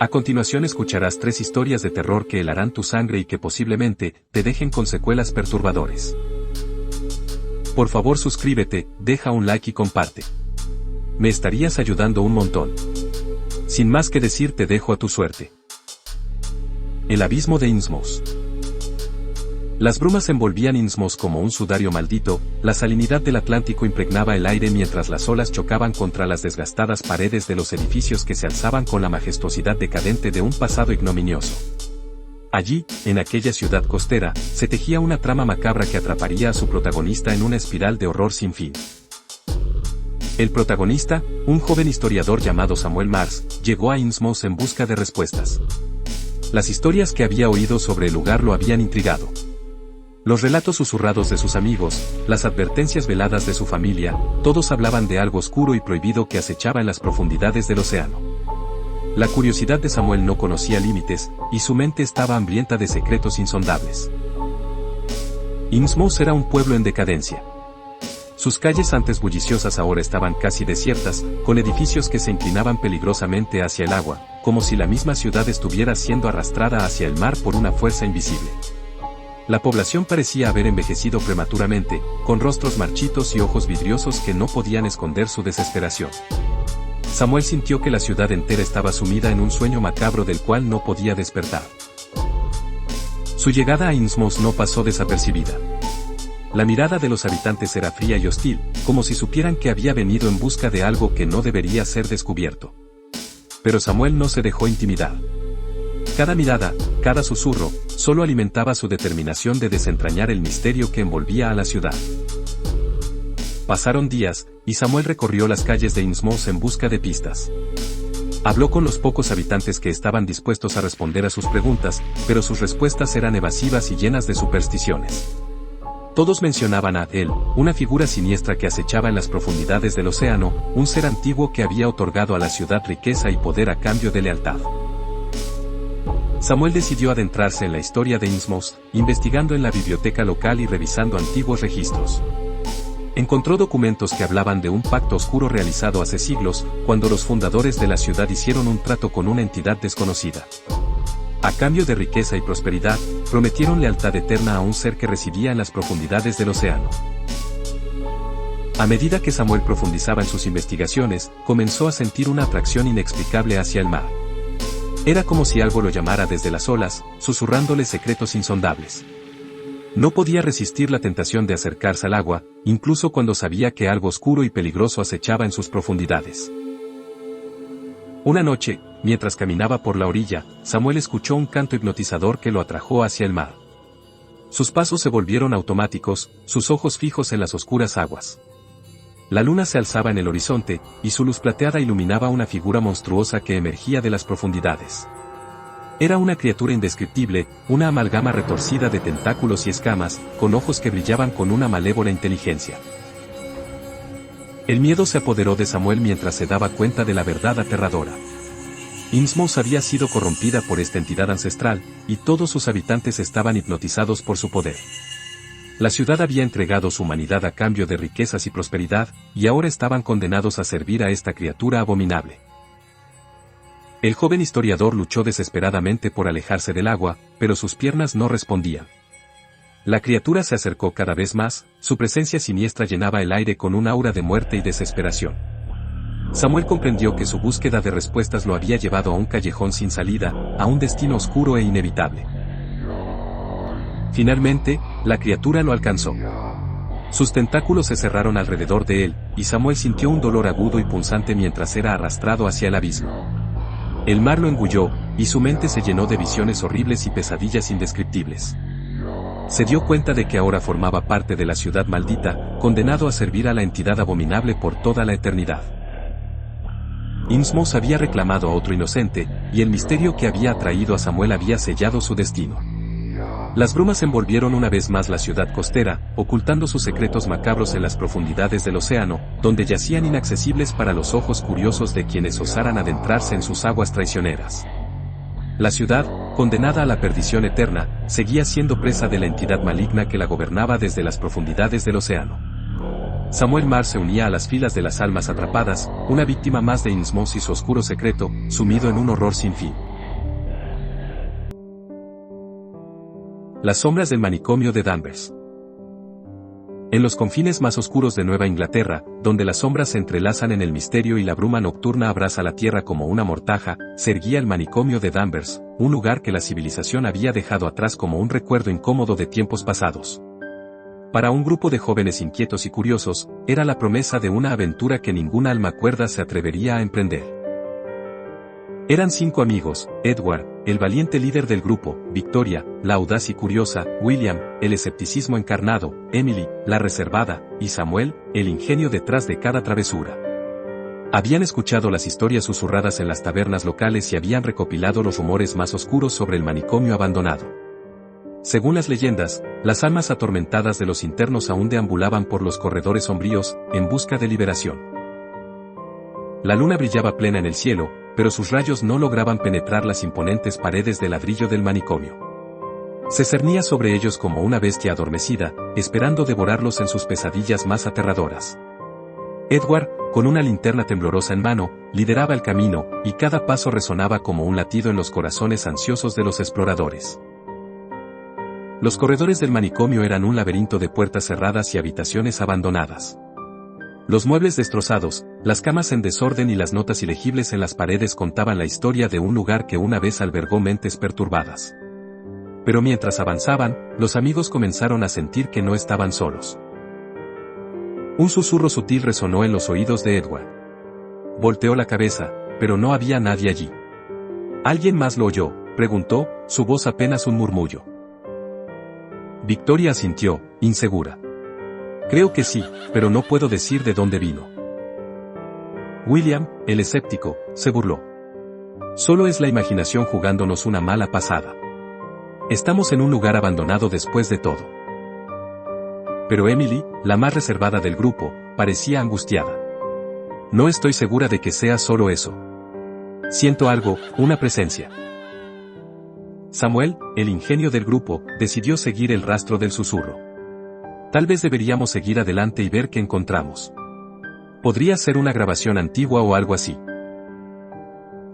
A continuación escucharás 3 historias de terror que helarán tu sangre y que posiblemente te dejen con secuelas perturbadores. Por favor suscríbete, deja un like y comparte. Me estarías ayudando un montón. Sin más que decir, te dejo a tu suerte. El abismo de Innsmouth. Las brumas envolvían Innsmouth como un sudario maldito, la salinidad del Atlántico impregnaba el aire mientras las olas chocaban contra las desgastadas paredes de los edificios que se alzaban con la majestuosidad decadente de un pasado ignominioso. Allí, en aquella ciudad costera, se tejía una trama macabra que atraparía a su protagonista en una espiral de horror sin fin. El protagonista, un joven historiador llamado Samuel Mars, llegó a Innsmouth en busca de respuestas. Las historias que había oído sobre el lugar lo habían intrigado. Los relatos susurrados de sus amigos, las advertencias veladas de su familia, todos hablaban de algo oscuro y prohibido que acechaba en las profundidades del océano. La curiosidad de Samuel no conocía límites, y su mente estaba hambrienta de secretos insondables. Innsmouth era un pueblo en decadencia. Sus calles antes bulliciosas ahora estaban casi desiertas, con edificios que se inclinaban peligrosamente hacia el agua, como si la misma ciudad estuviera siendo arrastrada hacia el mar por una fuerza invisible. La población parecía haber envejecido prematuramente, con rostros marchitos y ojos vidriosos que no podían esconder su desesperación. Samuel sintió que la ciudad entera estaba sumida en un sueño macabro del cual no podía despertar. Su llegada a Innsmouth no pasó desapercibida. La mirada de los habitantes era fría y hostil, como si supieran que había venido en busca de algo que no debería ser descubierto. Pero Samuel no se dejó intimidar. Cada mirada, cada susurro, solo alimentaba su determinación de desentrañar el misterio que envolvía a la ciudad. Pasaron días, y Samuel recorrió las calles de Innsmouth en busca de pistas. Habló con los pocos habitantes que estaban dispuestos a responder a sus preguntas, pero sus respuestas eran evasivas y llenas de supersticiones. Todos mencionaban a él, una figura siniestra que acechaba en las profundidades del océano, un ser antiguo que había otorgado a la ciudad riqueza y poder a cambio de lealtad. Samuel decidió adentrarse en la historia de Innsmouth, investigando en la biblioteca local y revisando antiguos registros. Encontró documentos que hablaban de un pacto oscuro realizado hace siglos, cuando los fundadores de la ciudad hicieron un trato con una entidad desconocida. A cambio de riqueza y prosperidad, prometieron lealtad eterna a un ser que residía en las profundidades del océano. A medida que Samuel profundizaba en sus investigaciones, comenzó a sentir una atracción inexplicable hacia el mar. Era como si algo lo llamara desde las olas, susurrándole secretos insondables. No podía resistir la tentación de acercarse al agua, incluso cuando sabía que algo oscuro y peligroso acechaba en sus profundidades. Una noche, mientras caminaba por la orilla, Samuel escuchó un canto hipnotizador que lo atrajo hacia el mar. Sus pasos se volvieron automáticos, sus ojos fijos en las oscuras aguas. La luna se alzaba en el horizonte, y su luz plateada iluminaba una figura monstruosa que emergía de las profundidades. Era una criatura indescriptible, una amalgama retorcida de tentáculos y escamas, con ojos que brillaban con una malévola inteligencia. El miedo se apoderó de Samuel mientras se daba cuenta de la verdad aterradora. Innsmouth había sido corrompida por esta entidad ancestral, y todos sus habitantes estaban hipnotizados por su poder. La ciudad había entregado su humanidad a cambio de riquezas y prosperidad, y ahora estaban condenados a servir a esta criatura abominable. El joven historiador luchó desesperadamente por alejarse del agua, pero sus piernas no respondían. La criatura se acercó cada vez más, su presencia siniestra llenaba el aire con un aura de muerte y desesperación. Samuel comprendió que su búsqueda de respuestas lo había llevado a un callejón sin salida, a un destino oscuro e inevitable. Finalmente, la criatura lo alcanzó. Sus tentáculos se cerraron alrededor de él, y Samuel sintió un dolor agudo y punzante mientras era arrastrado hacia el abismo. El mar lo engulló, y su mente se llenó de visiones horribles y pesadillas indescriptibles. Se dio cuenta de que ahora formaba parte de la ciudad maldita, condenado a servir a la entidad abominable por toda la eternidad. Innsmouth había reclamado a otro inocente, y el misterio que había atraído a Samuel había sellado su destino. Las brumas envolvieron una vez más la ciudad costera, ocultando sus secretos macabros en las profundidades del océano, donde yacían inaccesibles para los ojos curiosos de quienes osaran adentrarse en sus aguas traicioneras. La ciudad, condenada a la perdición eterna, seguía siendo presa de la entidad maligna que la gobernaba desde las profundidades del océano. Samuel Mars se unía a las filas de las almas atrapadas, una víctima más de Innsmouth y su oscuro secreto, sumido en un horror sin fin. Las sombras del manicomio de Danvers. En los confines más oscuros de Nueva Inglaterra, donde las sombras se entrelazan en el misterio y la bruma nocturna abraza la tierra como una mortaja, se erguía el manicomio de Danvers, un lugar que la civilización había dejado atrás como un recuerdo incómodo de tiempos pasados. Para un grupo de jóvenes inquietos y curiosos, era la promesa de una aventura que ninguna alma cuerda se atrevería a emprender. Eran 5 amigos: Edward, el valiente líder del grupo; Victoria, la audaz y curiosa; William, el escepticismo encarnado; Emily, la reservada; y Samuel, el ingenio detrás de cada travesura. Habían escuchado las historias susurradas en las tabernas locales y habían recopilado los rumores más oscuros sobre el manicomio abandonado. Según las leyendas, las almas atormentadas de los internos aún deambulaban por los corredores sombríos, en busca de liberación. La luna brillaba plena en el cielo, pero sus rayos no lograban penetrar las imponentes paredes de ladrillo del manicomio. Se cernía sobre ellos como una bestia adormecida, esperando devorarlos en sus pesadillas más aterradoras. Edward, con una linterna temblorosa en mano, lideraba el camino, y cada paso resonaba como un latido en los corazones ansiosos de los exploradores. Los corredores del manicomio eran un laberinto de puertas cerradas y habitaciones abandonadas. Los muebles destrozados, las camas en desorden y las notas ilegibles en las paredes contaban la historia de un lugar que una vez albergó mentes perturbadas. Pero mientras avanzaban, los amigos comenzaron a sentir que no estaban solos. Un susurro sutil resonó en los oídos de Edward. Volteó la cabeza, pero no había nadie allí. ¿Alguien más lo oyó?, preguntó, su voz apenas un murmullo. Victoria asintió, insegura. Creo que sí, pero no puedo decir de dónde vino. William, el escéptico, se burló. Solo es la imaginación jugándonos una mala pasada. Estamos en un lugar abandonado después de todo. Pero Emily, la más reservada del grupo, parecía angustiada. No estoy segura de que sea solo eso. Siento algo, una presencia. Samuel, el ingenio del grupo, decidió seguir el rastro del susurro. Tal vez deberíamos seguir adelante y ver qué encontramos. Podría ser una grabación antigua o algo así.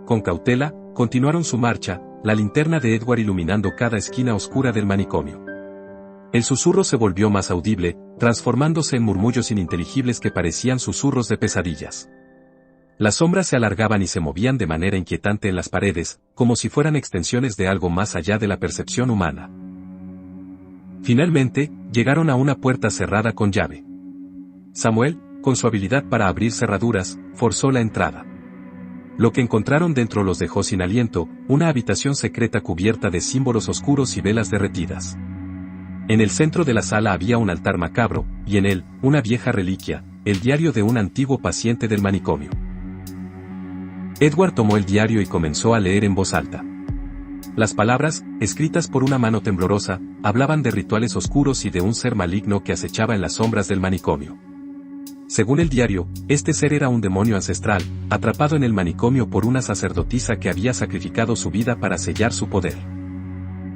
Con cautela, continuaron su marcha, la linterna de Edward iluminando cada esquina oscura del manicomio. El susurro se volvió más audible, transformándose en murmullos ininteligibles que parecían susurros de pesadillas. Las sombras se alargaban y se movían de manera inquietante en las paredes, como si fueran extensiones de algo más allá de la percepción humana. Finalmente, llegaron a una puerta cerrada con llave. Samuel, con su habilidad para abrir cerraduras, forzó la entrada. Lo que encontraron dentro los dejó sin aliento, una habitación secreta cubierta de símbolos oscuros y velas derretidas. En el centro de la sala había un altar macabro, y en él, una vieja reliquia, el diario de un antiguo paciente del manicomio. Edward tomó el diario y comenzó a leer en voz alta. Las palabras, escritas por una mano temblorosa, hablaban de rituales oscuros y de un ser maligno que acechaba en las sombras del manicomio. Según el diario, este ser era un demonio ancestral, atrapado en el manicomio por una sacerdotisa que había sacrificado su vida para sellar su poder.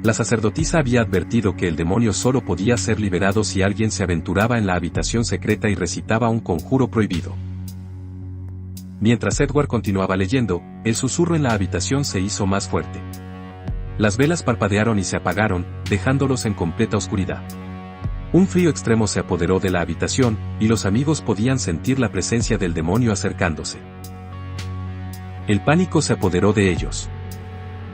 La sacerdotisa había advertido que el demonio solo podía ser liberado si alguien se aventuraba en la habitación secreta y recitaba un conjuro prohibido. Mientras Edward continuaba leyendo, el susurro en la habitación se hizo más fuerte. Las velas parpadearon y se apagaron, dejándolos en completa oscuridad. Un frío extremo se apoderó de la habitación, y los amigos podían sentir la presencia del demonio acercándose. El pánico se apoderó de ellos.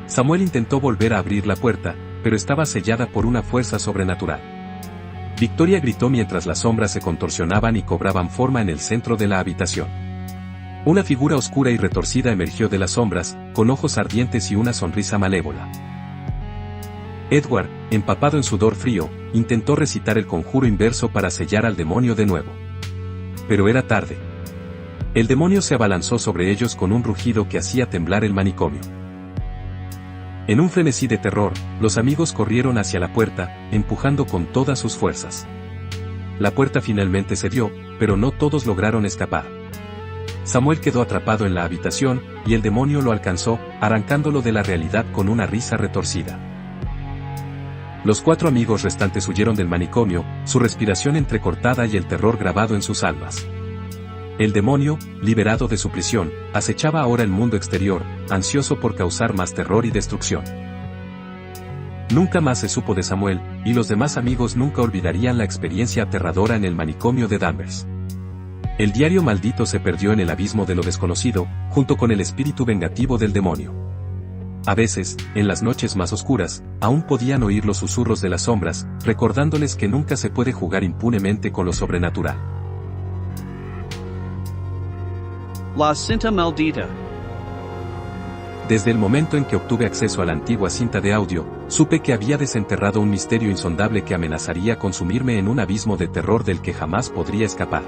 Samuel intentó volver a abrir la puerta, pero estaba sellada por una fuerza sobrenatural. Victoria gritó mientras las sombras se contorsionaban y cobraban forma en el centro de la habitación. Una figura oscura y retorcida emergió de las sombras, con ojos ardientes y una sonrisa malévola. Edward, empapado en sudor frío, intentó recitar el conjuro inverso para sellar al demonio de nuevo. Pero era tarde. El demonio se abalanzó sobre ellos con un rugido que hacía temblar el manicomio. En un frenesí de terror, los amigos corrieron hacia la puerta, empujando con todas sus fuerzas. La puerta finalmente cedió, pero no todos lograron escapar. Samuel quedó atrapado en la habitación, y el demonio lo alcanzó, arrancándolo de la realidad con una risa retorcida. Los 4 amigos restantes huyeron del manicomio, su respiración entrecortada y el terror grabado en sus almas. El demonio, liberado de su prisión, acechaba ahora el mundo exterior, ansioso por causar más terror y destrucción. Nunca más se supo de Samuel, y los demás amigos nunca olvidarían la experiencia aterradora en el manicomio de Danvers. El diario maldito se perdió en el abismo de lo desconocido, junto con el espíritu vengativo del demonio. A veces, en las noches más oscuras, aún podían oír los susurros de las sombras, recordándoles que nunca se puede jugar impunemente con lo sobrenatural. La cinta maldita. Desde el momento en que obtuve acceso a la antigua cinta de audio, supe que había desenterrado un misterio insondable que amenazaría consumirme en un abismo de terror del que jamás podría escapar.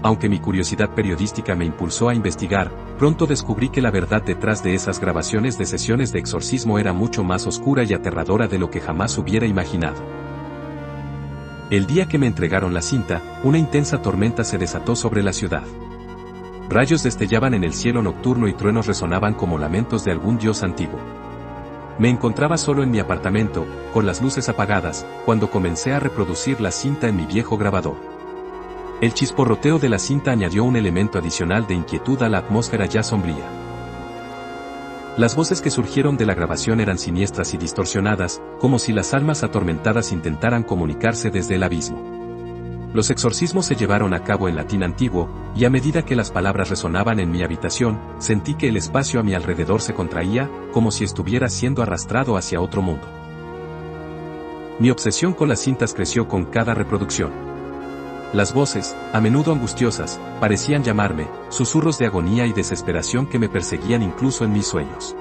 Aunque mi curiosidad periodística me impulsó a investigar, pronto descubrí que la verdad detrás de esas grabaciones de sesiones de exorcismo era mucho más oscura y aterradora de lo que jamás hubiera imaginado. El día que me entregaron la cinta, una intensa tormenta se desató sobre la ciudad. Rayos destellaban en el cielo nocturno y truenos resonaban como lamentos de algún dios antiguo. Me encontraba solo en mi apartamento, con las luces apagadas, cuando comencé a reproducir la cinta en mi viejo grabador. El chisporroteo de la cinta añadió un elemento adicional de inquietud a la atmósfera ya sombría. Las voces que surgieron de la grabación eran siniestras y distorsionadas, como si las almas atormentadas intentaran comunicarse desde el abismo. Los exorcismos se llevaron a cabo en latín antiguo, y a medida que las palabras resonaban en mi habitación, sentí que el espacio a mi alrededor se contraía, como si estuviera siendo arrastrado hacia otro mundo. Mi obsesión con las cintas creció con cada reproducción. Las voces, a menudo angustiosas, parecían llamarme, susurros de agonía y desesperación que me perseguían incluso en mis sueños.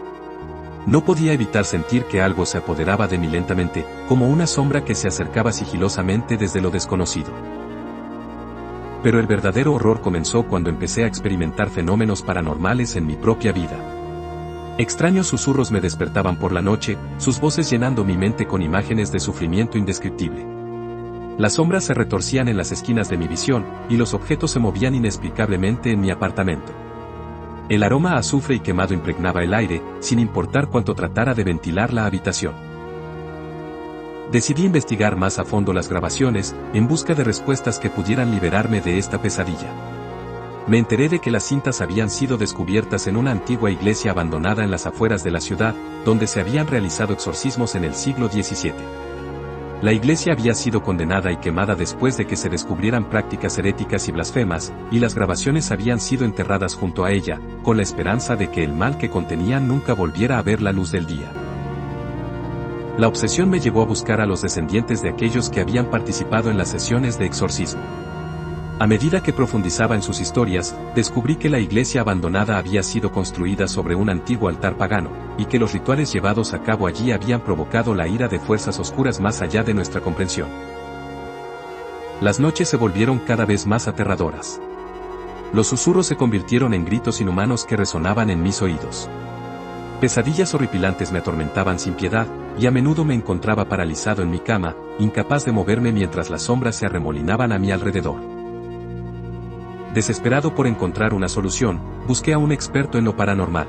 No podía evitar sentir que algo se apoderaba de mí lentamente, como una sombra que se acercaba sigilosamente desde lo desconocido. Pero el verdadero horror comenzó cuando empecé a experimentar fenómenos paranormales en mi propia vida. Extraños susurros me despertaban por la noche, sus voces llenando mi mente con imágenes de sufrimiento indescriptible. Las sombras se retorcían en las esquinas de mi visión, y los objetos se movían inexplicablemente en mi apartamento. El aroma a azufre y quemado impregnaba el aire, sin importar cuánto tratara de ventilar la habitación. Decidí investigar más a fondo las grabaciones, en busca de respuestas que pudieran liberarme de esta pesadilla. Me enteré de que las cintas habían sido descubiertas en una antigua iglesia abandonada en las afueras de la ciudad, donde se habían realizado exorcismos en el siglo XVII. La iglesia había sido condenada y quemada después de que se descubrieran prácticas heréticas y blasfemas, y las grabaciones habían sido enterradas junto a ella, con la esperanza de que el mal que contenían nunca volviera a ver la luz del día. La obsesión me llevó a buscar a los descendientes de aquellos que habían participado en las sesiones de exorcismo. A medida que profundizaba en sus historias, descubrí que la iglesia abandonada había sido construida sobre un antiguo altar pagano, y que los rituales llevados a cabo allí habían provocado la ira de fuerzas oscuras más allá de nuestra comprensión. Las noches se volvieron cada vez más aterradoras. Los susurros se convirtieron en gritos inhumanos que resonaban en mis oídos. Pesadillas horripilantes me atormentaban sin piedad, y a menudo me encontraba paralizado en mi cama, incapaz de moverme mientras las sombras se arremolinaban a mi alrededor. Desesperado por encontrar una solución, busqué a un experto en lo paranormal.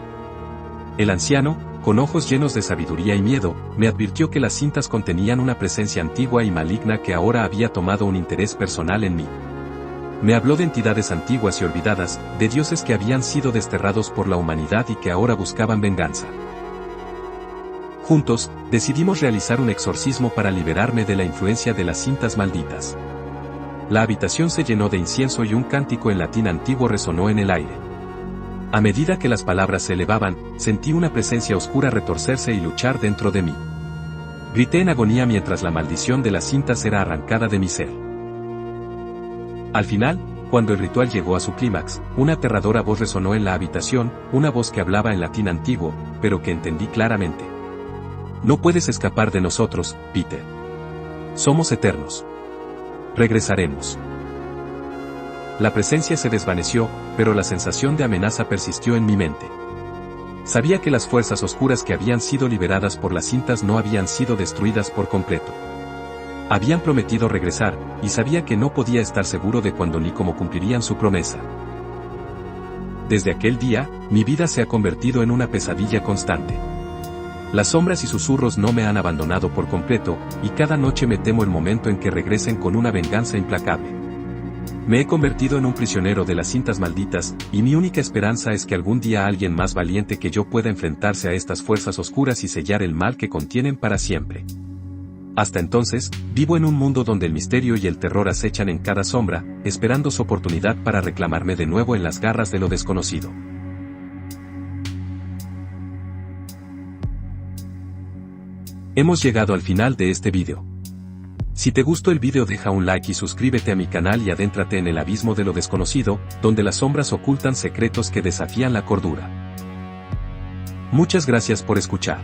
El anciano, con ojos llenos de sabiduría y miedo, me advirtió que las cintas contenían una presencia antigua y maligna que ahora había tomado un interés personal en mí. Me habló de entidades antiguas y olvidadas, de dioses que habían sido desterrados por la humanidad y que ahora buscaban venganza. Juntos, decidimos realizar un exorcismo para liberarme de la influencia de las cintas malditas. La habitación se llenó de incienso y un cántico en latín antiguo resonó en el aire. A medida que las palabras se elevaban, sentí una presencia oscura retorcerse y luchar dentro de mí. Grité en agonía mientras la maldición de las cintas era arrancada de mi ser. Al final, cuando el ritual llegó a su clímax, una aterradora voz resonó en la habitación, una voz que hablaba en latín antiguo, pero que entendí claramente. No puedes escapar de nosotros, Peter. Somos eternos. Regresaremos. La presencia se desvaneció, pero la sensación de amenaza persistió en mi mente. Sabía que las fuerzas oscuras que habían sido liberadas por las cintas no habían sido destruidas por completo. Habían prometido regresar, y sabía que no podía estar seguro de cuándo ni cómo cumplirían su promesa. Desde aquel día, mi vida se ha convertido en una pesadilla constante. Las sombras y susurros no me han abandonado por completo, y cada noche me temo el momento en que regresen con una venganza implacable. Me he convertido en un prisionero de las cintas malditas, y mi única esperanza es que algún día alguien más valiente que yo pueda enfrentarse a estas fuerzas oscuras y sellar el mal que contienen para siempre. Hasta entonces, vivo en un mundo donde el misterio y el terror acechan en cada sombra, esperando su oportunidad para reclamarme de nuevo en las garras de lo desconocido. Hemos llegado al final de este vídeo. Si te gustó el vídeo, deja un like y suscríbete a mi canal y adéntrate en el abismo de lo desconocido, donde las sombras ocultan secretos que desafían la cordura. Muchas gracias por escuchar.